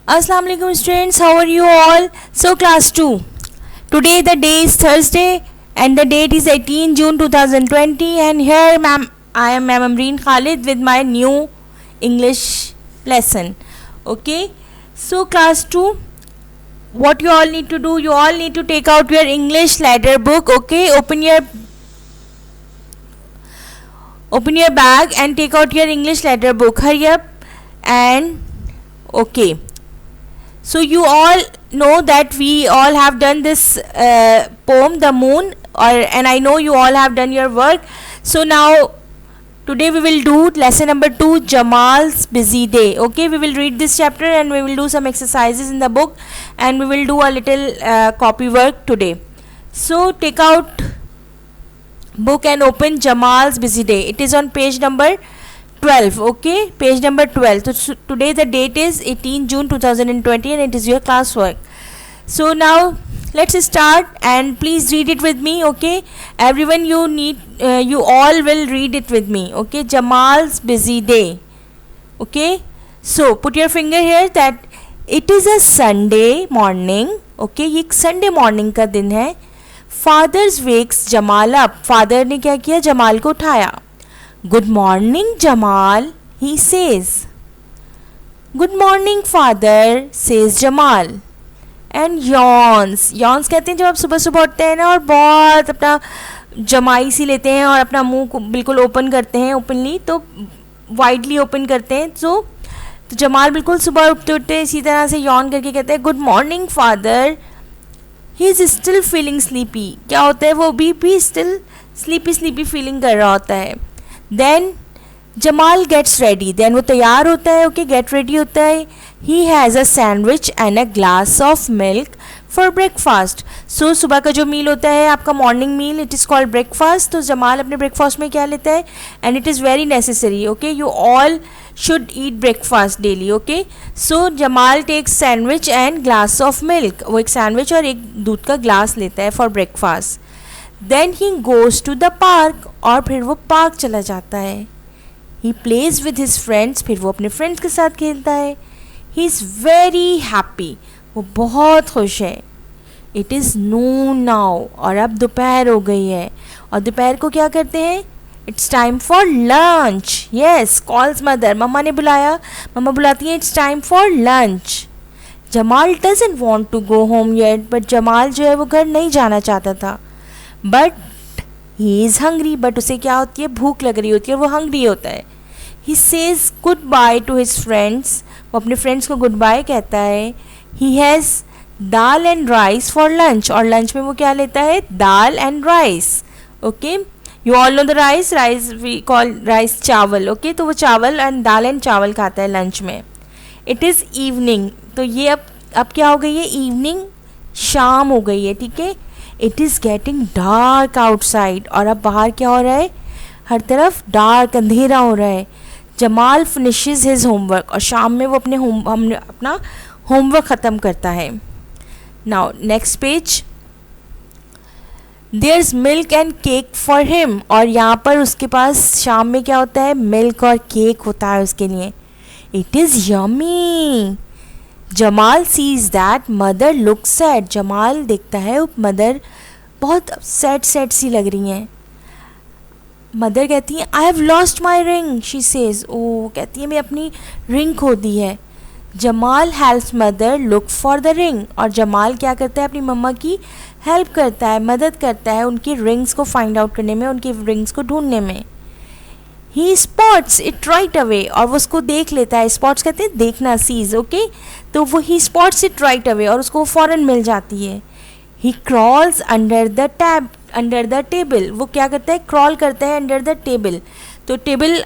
Assalamu alaikum students, how are you all? So class 2. Today the day is Thursday and the date is 18 June 2020 and here I am Ma'am Amreen Khalid with my new English lesson. Okay, so class 2, what you all need to do, you all need to take out your English letter book. Okay, open your bag and take out your English letter book. Hurry up and okay. So you all know that we all have done this poem, The Moon, and I know you all have done your work. So now today we will do lesson number 2, Jamal's Busy Day. Okay, we will read this chapter and we will do some exercises in the book and we will do a little copy work today. So take out book and open Jamal's Busy Day. It is on page number 12. Okay, page number 12. So today the date is 18 June 2020 and it is your classwork. So now let's start and please read it with me. Okay, everyone, you all will read it with me. Okay, Jamal's Busy Day. Okay, so put your finger here that it is a Sunday morning. Okay, ये Sunday morning का दिन है. Father's wakes Jamal up. Father ने क्या किया, जमाल को उठाया. Good morning, Jamal, he says. Good morning, father, says Jamal. And yawns. Yawns कहते हैं जब आप सुबह सुबह उठते हैं ना और बहुत अपना जमाई सी लेते हैं और अपना मुंह को बिल्कुल ओपन करते हैं, ओपनली, तो वाइडली ओपन करते हैं. तो जमाल बिल्कुल सुबह उठते उठते इसी तरह से यॉन करके कहते हैं good morning father. He is still feeling sleepy. क्या होता है, वो भी स्टिल स्लीपी फीलिंग कर रहा होता है. Then Jamal gets ready. Then वो तैयार होता है. ओके, गेट रेडी होता है. He has a sandwich and a glass of milk for breakfast. So सुबह का जो मील होता है आपका morning meal, it is called breakfast. तो जमाल अपने ब्रेकफास्ट में क्या लेता है, and it is very necessary. Okay, you all should eat breakfast daily. Okay, so Jamal takes sandwich and glass of milk. वो एक सैंडविच और एक दूध का ग्लास लेता है for breakfast. Then he goes to the park. और फिर वो पार्क चला जाता है. He plays with his friends. फिर वो अपने फ्रेंड्स के साथ खेलता है. He is very happy. वो बहुत खुश है. It is noon now. और अब दोपहर हो गई है. और दोपहर को क्या करते हैं, it's time for lunch. Yes, calls mother. मम्मा ने बुलाया, मम्मा बुलाती है, it's time for lunch. Jamal doesn't want to go home yet. But Jamal जो है वो घर नहीं जाना चाहता था. But he is hungry. But उसे क्या होती है, भूख लग रही होती है, वो हंग्री होता है. He says goodbye to his friends. वो अपने फ्रेंड्स को गुड बाय कहता है. He has dal and rice for lunch. और लंच में वो क्या लेता है, dal and rice. Okay, you all know the rice we call rice चावल. ओके, तो वो चावल एंड दाल एंड चावल खाता है लंच में. It is evening. तो ये अब क्या हो गई है, इवनिंग, शाम हो गई है. ठीक है, it is getting dark outside. और अब बाहर क्या हो रहा है, हर तरफ डार्क, अंधेरा हो रहा है. Jamal finishes his homework. और शाम में वो अपना होमवर्क ख़त्म करता है. Now next page. There is milk and cake for him. और यहाँ पर उसके पास शाम में क्या होता है, मिल्क और केक होता है उसके लिए. It is yummy. Jamal sees that mother look sad. Jamal देखता है मदर बहुत सैड सी लग रही हैं. मदर कहती हैं I have lost my ring. She says, ओ कहती है मैं अपनी रिंग खो दी है. Jamal helps mother look for the ring. और जमाल क्या करता है, अपनी मम्मा की हेल्प करता है, मदद करता है उनकी रिंग्स को फाइंड आउट करने में, उनकी रिंग्स को ढूंढने में. ही स्पॉट्स इट राइट अवे. और वो उसको देख लेता है. स्पॉट्स कहते हैं देखना, सीज. ओके, तो वो ही स्पॉट्स इट राइट अवे और उसको फ़ौरन मिल जाती है. ही क्रॉल्स अंडर द टेबल. वो क्या करता है, क्रॉल करता है अंडर द टेबल. तो टेबल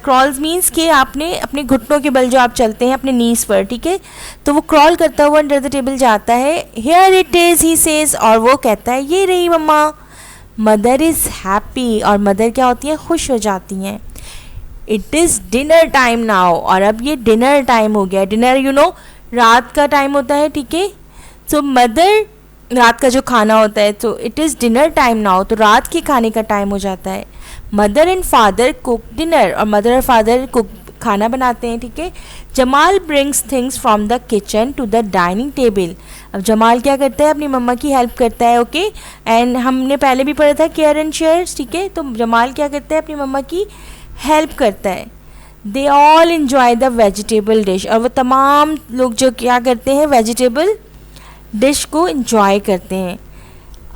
क्रॉल्स मीन्स कि आपने अपने घुटनों के बल जो आप चलते हैं अपने नीज पर. ठीक है, तो वो क्रॉल करता हुआ अंडर द टेबल जाता है. Here it is, he says. और वो कहता है ये रही मम्मा. Mother is happy. और मदर क्या होती हैं, खुश हो जाती हैं. It is dinner time now. और अब ये डिनर टाइम हो गया. डिनर यू नो रात का टाइम होता है. ठीक है, तो मदर रात का जो खाना होता है, तो it is dinner time now. तो रात के खाने का टाइम हो जाता है. Mother and father cook dinner. और मदर और फादर कुक खाना बनाते हैं, ठीक है. Jamal brings things from the kitchen to the dining table. अब जमाल क्या करता है, अपनी मम्मा की हेल्प करता है, ओके. एंड हमने पहले भी पढ़ा था केयर एंड शेयर्स, ठीक है. तो जमाल क्या करता है, अपनी मम्मा की हेल्प करता है. They all enjoy the vegetable dish. और वो तमाम लोग जो क्या करते हैं, वेजिटेबल डिश को इन्जॉय करते हैं.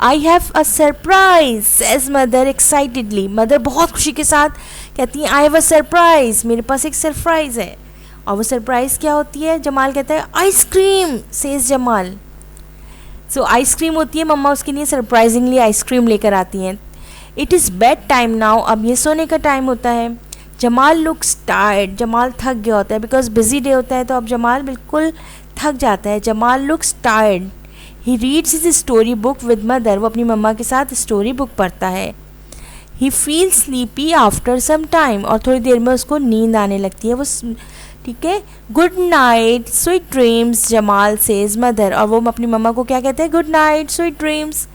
I have a surprise says mother excitedly. Mother बहुत खुशी के साथ कहती है आई हैव अ सरप्राइज, मेरे पास एक सरप्राइज है. और वो सरप्राइज क्या होती है, जमाल कहता है आइसक्रीम, सेज जमाल. सो आइसक्रीम होती है, मम्मा उसके लिए सरप्राइजिंगली आइसक्रीम लेकर आती हैं. It is bed time now. अब ये सोने का टाइम होता है. Jamal looks tired. जमाल थक गया होता है, बिकॉज बिजी डे होता है, तो अब जमाल बिल्कुल थक जाता है. Jamal looks tired. He reads his story book with mother. वो अपनी मम्मा के साथ स्टोरी बुक पढ़ता है. He feel sleepy after some time. और थोड़ी देर में उसको नींद आने लगती है. वो ठीक है. Good night sweet dreams Jamal says mother. और वो अपनी मम्मा को क्या कहते हैं, good night sweet dreams.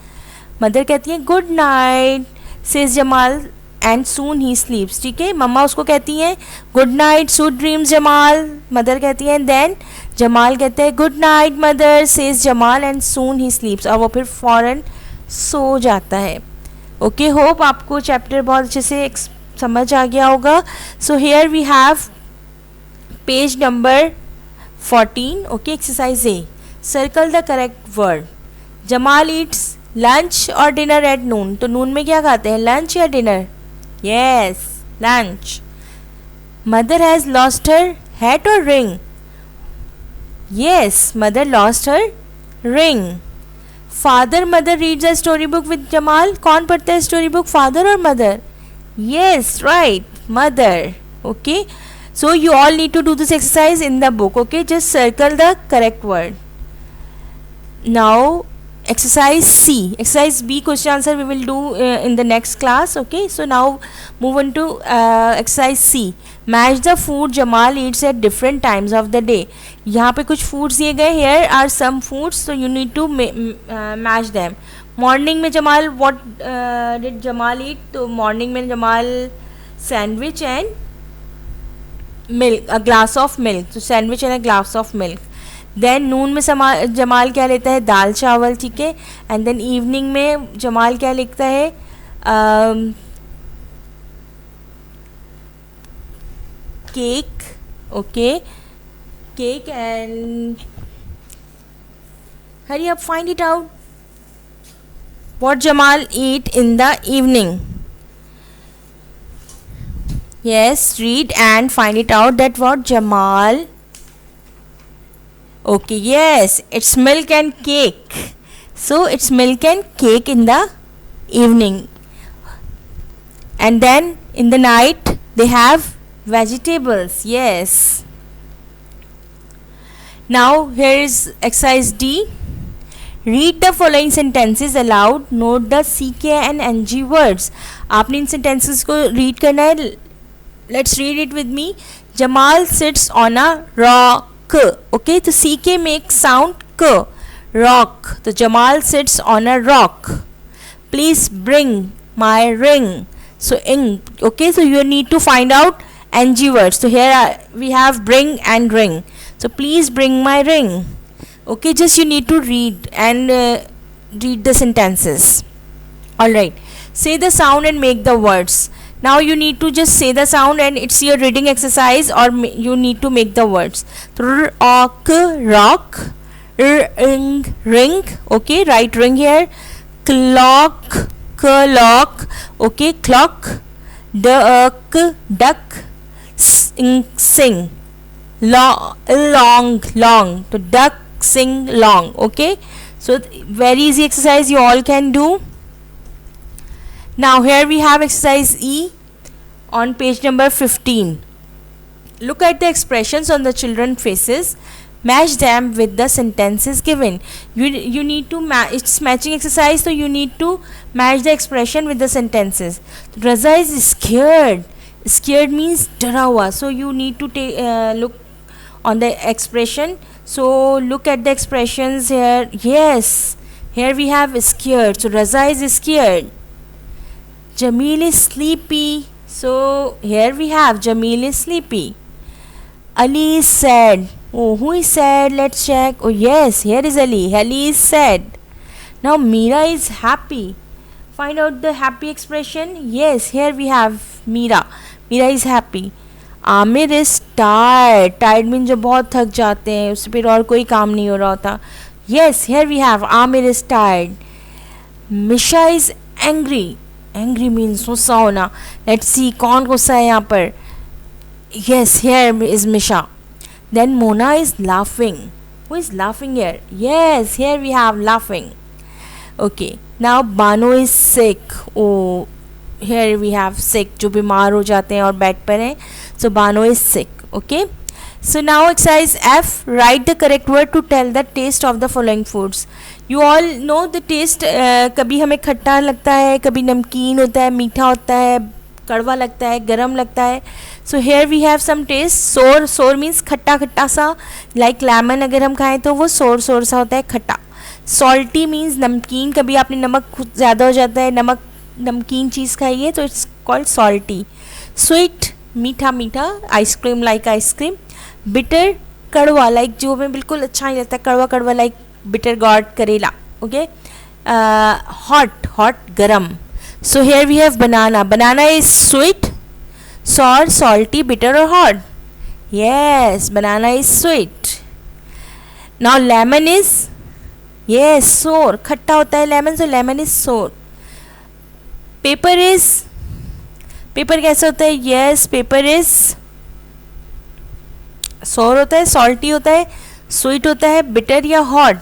Mother कहती है good night says Jamal and soon ही स्लीप्स. ठीक है, मम्मा उसको कहती हैं good night sweet dreams Jamal. Mother कहती हैं देन जमाल कहते हैं good night mother says Jamal and soon ही स्लीप्स. और वो फिर फ़ौरन सो जाता है. ओके, होप आपको चैप्टर बहुत अच्छे से समझ आ गया होगा. So here we have page number 14. Okay, exercise A. Circle the correct word. Jamal eats lunch और डिनर एट नून. तो नून में क्या खाते हैं, लंच या dinner? Yes, lunch. Mother has lost her hat और ring. Yes, mother lost her ring. Father mother reads a story book with Jamal. कौन पढ़ता है स्टोरी बुक, फादर और mother? Yes, right, mother. Okay, so you all need to do this exercise in the book. Okay, just circle the correct word. Now exercise C. Exercise B question answer we will do in the next class. Okay, so now move on to exercise C. Match the food Jamal eats at different times of the day. यहाँ पे कुछ foods दिए गए. Here are some foods, so you need to match them. Morning में Jamal what did Jamal eat? तो morning में Jamal sandwich and milk, a glass of milk. तो sandwich and a glass of milk. Then noon में जमाल क्या लेता है, दाल चावल. ठीक है. एंड देन इवनिंग में जमाल क्या लिखता है, cake. Okay, cake. And hurry up, find it out. What Jamal eat in the evening. Yes, read and find it out that what Jamal. Okay, yes, it's milk and cake. So it's milk and cake in the evening. And then in the night they have vegetables. Yes. Now here is exercise D. Read the following sentences aloud. Note the CK and NG words. आपने इन sentences को read करना है. Let's read it with me. Jamal sits on a rock. Okay, तो CK makes sound k. Rock. तो Jamal sits on a rock. Please bring my ring. So ing. Okay, so you need to find out NG words. So here we have bring and ring. So please bring my ring. Okay, just you need to read and read the sentences. All right. Say the sound and make the words. Now you need to just say the sound and it's your reading exercise, or you need to make the words. Rock, rock. Ring, ring. Okay, write ring here. Clock, clock. Okay, clock. Duck, duck. Sing. Long, long. So duck, sing, long. Okay, so very easy exercise you all can do. Now here we have exercise E on page number 15. Look at the expressions on the children's faces. Match them with the sentences given. You need to it's matching exercise, so you need to match the expression with the sentences. Raza is scared. Scared means डरा हुआ. So you need to look on the expression. So look at the expressions here. Yes, here we have scared. So Raza is scared. Jamil is sleepy. So here we have Jamil is sleepy. Ali is sad. Oh, who is sad? Let's check. Oh, yes, here is Ali. Ali is sad. Now, Meera is happy. Find out the happy expression. Yes, here we have Meera. Meera is happy. Aamir is tired. Tired mean जो बहुत थक जाते हैं, उससे फिर और कोई काम नहीं हो रहा होता. Yes, here we have Aamir is tired. Misha is angry. Angry means गुस्सा होना. लेट्स सी कौन गुस्सा है यहाँ पर. Yes, here is Misha. Then Mona is laughing. Who is laughing here? Yes, here we have laughing. Okay, now Bano is sick. Oh, here we have sick, जो बीमार हो जाते हैं और बेड पर हैं. So Bano is sick. Okay, so now exercise F, write the correct word to tell the taste of the following foods. You all know the taste. कभी हमें खट्टा लगता है, कभी नमकीन होता है, मीठा होता है, कड़वा लगता है, गरम लगता है. So here we have some taste. sour. Sour means खट्टा खट्टा सा, like lemon अगर हम खाएं तो वो sour sour सा होता है, खट्टा. Salty means नमकीन, कभी आपने नमक ज़्यादा हो जाता है, नमकीन चीज़ खाइए तो इट्स कॉल्ड सॉल्टी. स्वीट मीठा मीठा, आइसक्रीम लाइक आइसक्रीम. बिटर कड़वा, लाइक जो हमें बिल्कुल अच्छा नहीं लगता, कड़वा कड़वा, लाइक बिटर गॉड करेला. ओके, हॉट हॉट गरम. So here we have banana. Banana is sweet, sour, salty, bitter और hot. Yes, banana is sweet. Now lemon is, yes, sour, खट्टा होता है lemon, so lemon is sour. Pepper is, pepper कैसे होता है? Yes, pepper is सोर होता है, सॉल्टी होता है, स्वीट होता है, बिटर या हॉट.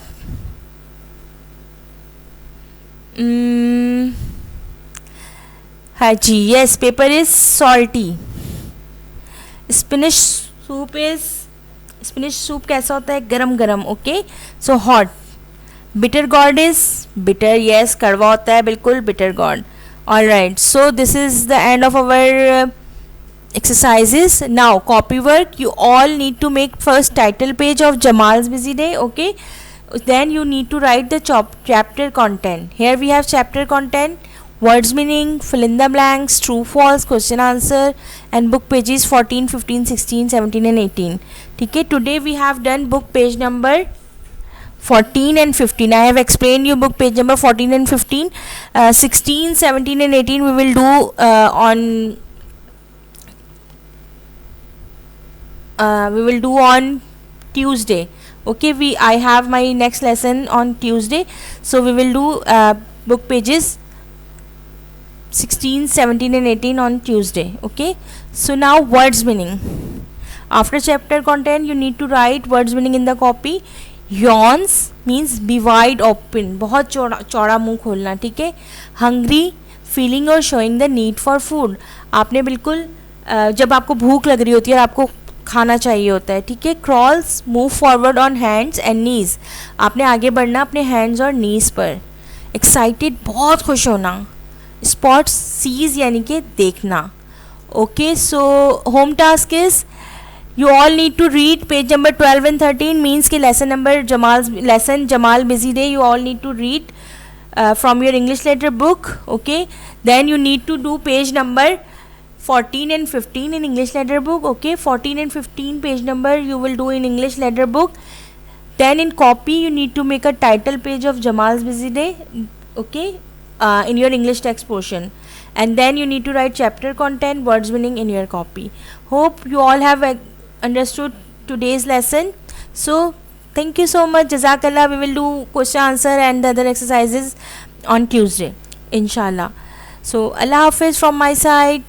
हाँ जी, yes, pepper is salty. Spinach soup is, spinach soup कैसा होता है? गरम गरम. Okay, so hot. Bitter gourd is, bitter, yes, कड़वा होता है बिल्कुल, bitter gourd. Alright, so this is the end of our exercises. Now copy work. You all need to make first title page of Jamal's Busy Day. Okay, then you need to write the chapter content. Here we have chapter content, words meaning, fill in the blanks, true false, question answer, and book pages 14, 15, 16, 17 and 18. Okay, today we have done book page number 14 and 15. I have explained you book page number 14 and 15. 16, 17 and 18 we will do on Tuesday. Okay, I have my next lesson on Tuesday, so we will do book pages 16, 17 and 18 on Tuesday. Okay, so now words meaning. After chapter content you need to write words meaning in the copy. Yawns means be wide open, बहुत चौड़ा मुंह खोलना. ठीक है. Hungry, feeling or showing the need for food. आपने बिल्कुल जब आपको भूख लग रही होती है और आपको खाना चाहिए होता है. ठीक है. Crawls, move forward on hands and knees. आपने आगे बढ़ना अपने hands और knees पर. Excited, बहुत खुश होना. Spots, sees यानी कि देखना. Okay, so home task is you all need to read page number 12 and 13, means कि lesson Jamal Busy Day you all need to read from your English letter book. Okay, then you need to do page number 14 and 15 in English letter book. Okay, 14 and 15 page number you will do in English letter book. Then in copy you need to make a title page of Jamal's Busy Day. Okay, in your English text portion, and then you need to write chapter content, words meaning in your copy. Hope you all have understood today's lesson. So thank you so much. Jazakallah. We will do question answer and the other exercises on Tuesday inshallah. So Allah Hafiz from my side.